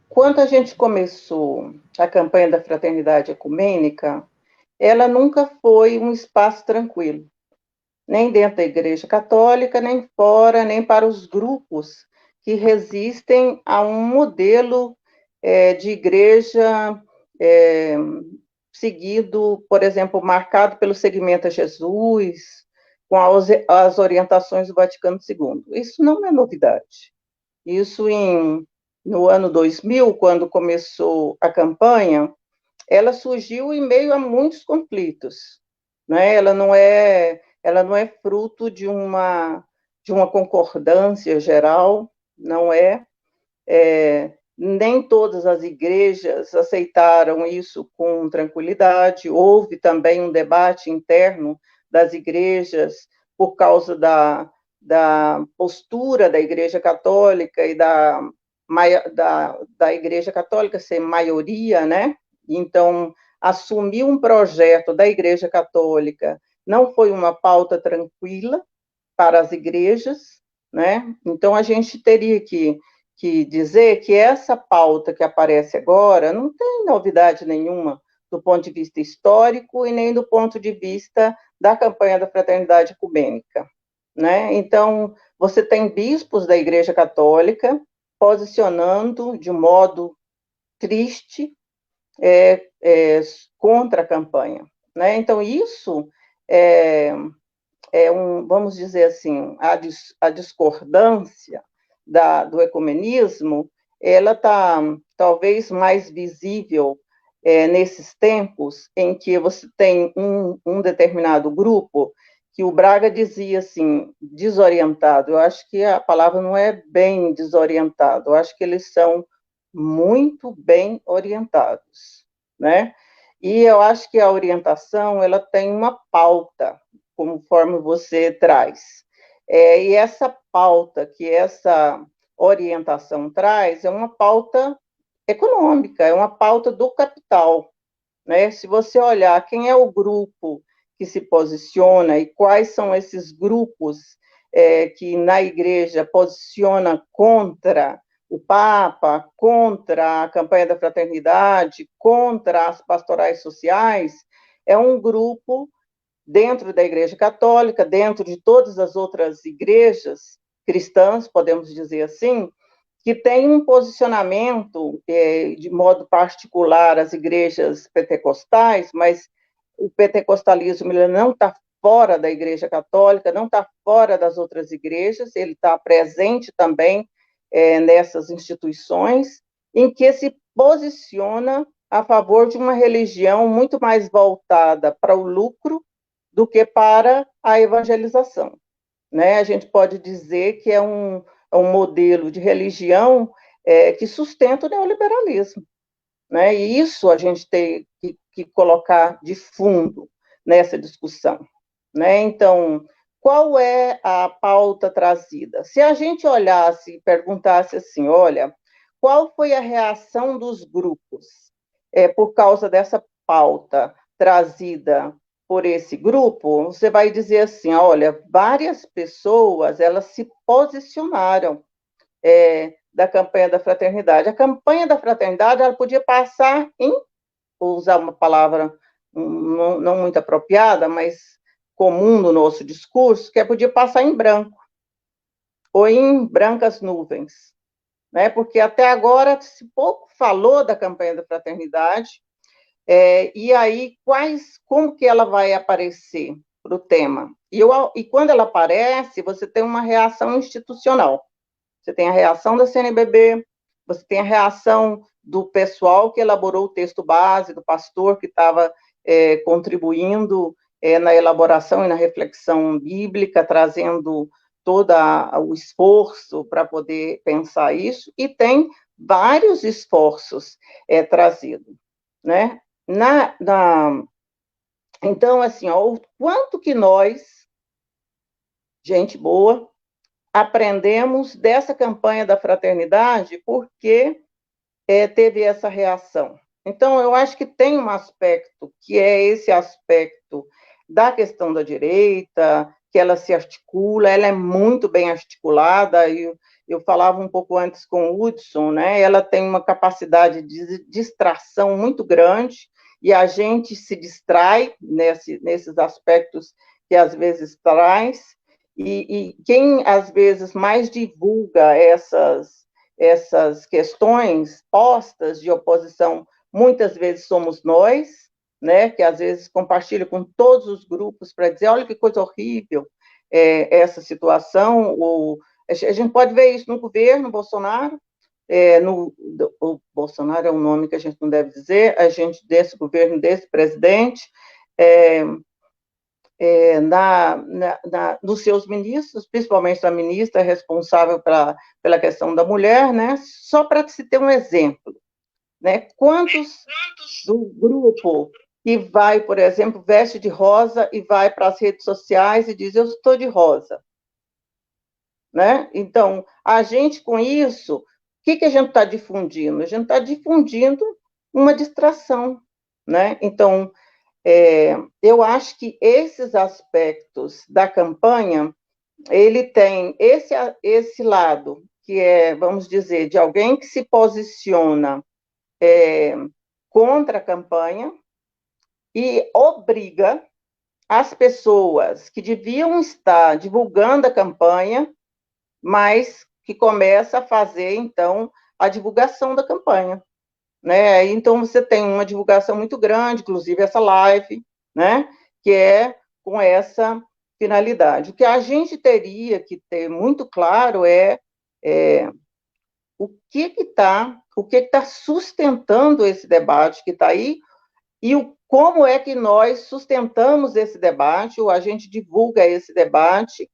Quando a gente começou a campanha da Fraternidade Ecumênica, ela nunca foi um espaço tranquilo, nem dentro da Igreja Católica, nem fora, nem para os grupos que resistem a um modelo de igreja é, seguido, por exemplo, marcado pelo seguimento a Jesus, com as orientações do Vaticano II. Isso não é novidade. Isso no ano 2000, quando começou a campanha, ela surgiu em meio a muitos conflitos, né? Ela não é fruto de uma concordância geral, não nem todas as igrejas aceitaram isso com tranquilidade. Houve também um debate interno das igrejas por causa da postura da Igreja Católica e da Igreja Católica ser maioria, né? Então, assumir um projeto da Igreja Católica não foi uma pauta tranquila para as igrejas, né? Então, a gente teria que dizer que essa pauta que aparece agora não tem novidade nenhuma do ponto de vista histórico e nem do ponto de vista da campanha da Fraternidade Ecumênica, né? Então, você tem bispos da Igreja Católica posicionando de modo triste contra a campanha, né? Então, isso é, vamos dizer assim, a discordância do ecumenismo, ela está talvez mais visível nesses tempos em que você tem um determinado grupo que o Braga dizia assim, desorientado. Eu acho que a palavra não é bem desorientado, eu acho que eles são muito bem orientados, né? E eu acho que a orientação, ela tem uma pauta, conforme você traz. E essa pauta que essa orientação traz é uma pauta econômica, é uma pauta do capital, né? Se você olhar quem é o grupo que se posiciona e quais são esses grupos que na igreja posiciona contra o Papa, contra a campanha da fraternidade, contra as pastorais sociais, é um grupo dentro da Igreja Católica, dentro de todas as outras igrejas cristãs, podemos dizer assim, que tem um posicionamento de modo particular as igrejas pentecostais, mas o pentecostalismo ele não está fora da Igreja Católica, não está fora das outras igrejas, ele está presente também nessas instituições, em que se posiciona a favor de uma religião muito mais voltada para o lucro do que para a evangelização, né? A gente pode dizer que é um modelo de religião que sustenta o neoliberalismo, né? E isso a gente tem que colocar de fundo nessa discussão, né? Então, qual é a pauta trazida? Se a gente olhasse e perguntasse assim, olha, qual foi a reação dos grupos por causa dessa pauta trazida por esse grupo? Você vai dizer assim, olha, várias pessoas elas se posicionaram da campanha da fraternidade. A campanha da fraternidade ela podia passar vou usar uma palavra não muito apropriada, mas comum no nosso discurso, que podia passar em branco ou em brancas nuvens, né? Porque até agora se pouco falou da campanha da fraternidade, e aí como que ela vai aparecer para o tema? E quando ela aparece, você tem uma reação institucional. Você tem a reação da CNBB, você tem a reação do pessoal que elaborou o texto base, do pastor que estava contribuindo na elaboração e na reflexão bíblica, trazendo todo o esforço para poder pensar isso, e tem vários esforços trazidos, né? Então, assim, ó, o quanto que nós, gente boa, aprendemos dessa campanha da fraternidade porque teve essa reação. Então, eu acho que tem um aspecto que é esse aspecto da questão da direita, que ela se articula, ela é muito bem articulada, eu falava um pouco antes com o Hudson, né? Ela tem uma capacidade de distração muito grande e a gente se distrai nesses aspectos que às vezes traz, e quem às vezes mais divulga essas questões postas de oposição, muitas vezes somos nós, né, que às vezes compartilha com todos os grupos para dizer, olha que coisa horrível essa situação, a gente pode ver isso no governo Bolsonaro, o Bolsonaro é um nome que a gente não deve dizer, a gente desse governo, desse presidente, é, nos seus ministros, principalmente a ministra responsável pela questão da mulher, né? Só para se ter um exemplo, né? Quantos do grupo que vai, por exemplo, veste de rosa e vai para as redes sociais e diz, eu estou de rosa, né? Então, a gente com isso, o que a gente está difundindo? A gente está difundindo uma distração, né? Então, eu acho que esses aspectos da campanha, ele tem esse lado, que é, vamos dizer, de alguém que se posiciona contra a campanha e obriga as pessoas que deviam estar divulgando a campanha, mas que começa a fazer, então, a divulgação da campanha, né? Então, você tem uma divulgação muito grande, inclusive essa live, né? Que é com essa finalidade. O que a gente teria que ter muito claro é o que está sustentando esse debate que está aí e como é que nós sustentamos esse debate, ou a gente divulga esse debate